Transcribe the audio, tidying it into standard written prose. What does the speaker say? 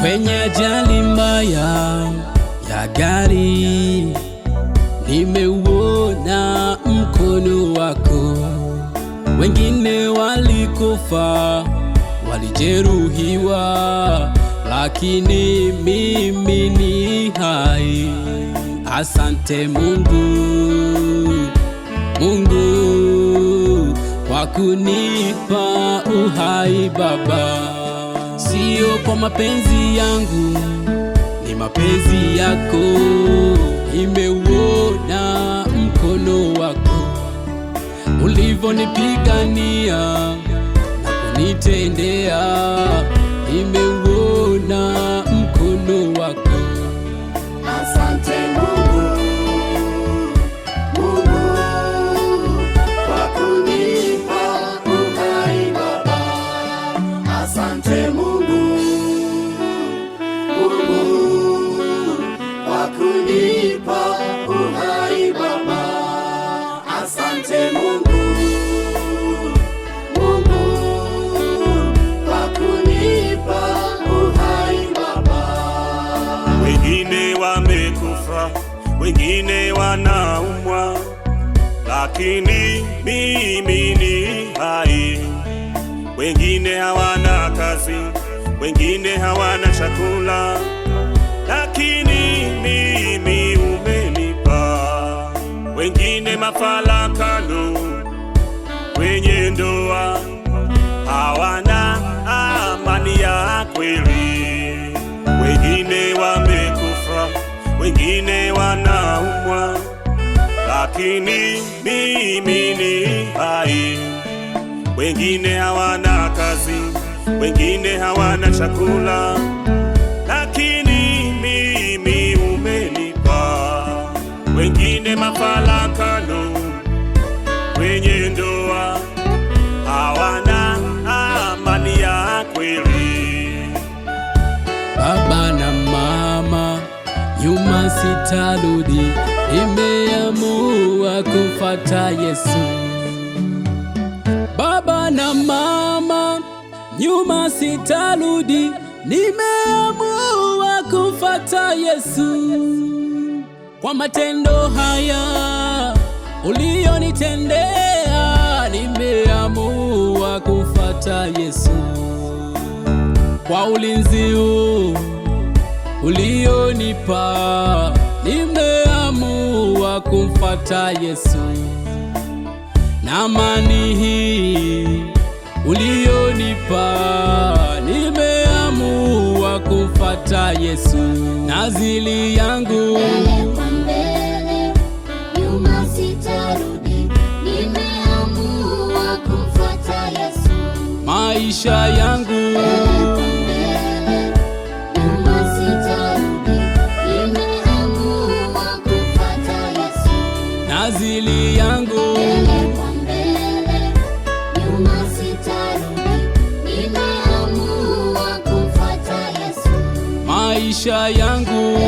Kwenye ajali mbaya ya gari, nimeuona mkono wako. Wengine walikufa, walijeruhiwa, lakini mimi ni hai. Asante Mungu, Mungu kwa kunipa uhai Baba. Sio kwa mapenzi yangu, ni mapenzi yako. Nimeuona mkono wako ulivonipigania na kunitendea. Nimeuona mkono wako. Asante Mungu, Mungu kwa kunipa uhai Baba. Asante Mungu, Mungu kwa kunipa uhai Baba. Asante Mungu, Mungu kwa kunipa uhai Baba. Wengine wamekufa, wengine wanaumwa, lakini mimi ni hai. Wengine hawana kazi, wengine hawana chakula, lakini mimi umenipa. Wengine mafarakano kwenye ndoa, hawana amani ya kweli. Wengine wamekufa, wengine wanaumwa, lakini mimi ni hai. Wengine hawana kazi, wengine hawana chakula, lakini mimi umenipa. Wengine mafarakano kwenye ndoa, hawana amani ya kweli. Baba na mama, nyuma sitarudi. Nimeamua kumfuata Yesu. Baba na mama, nyuma sitarudi. Nimeamua kumfuata Yesu. Kwa matendo haya ulionitendea, nimeamua kumfuata Yesu. Kwa ulinzi huu ulionipa, nimeamua kumfuata Yesu. Na amani hii ulionipa, nimeamua kumfuata Yesu. Nazili yangu Mbele kwa mbele, nyuma sitarudi. Nimeamua kumfuata Yesu. maisha yangu. Mbele kwa mbele, nyuma sitarudi. Nimeamua kumfuata Yesu. Nazili yangu Mbele kwa mbele, nyuma sitarudi. Nimeamua kumfuata Yesu. maisha yangu.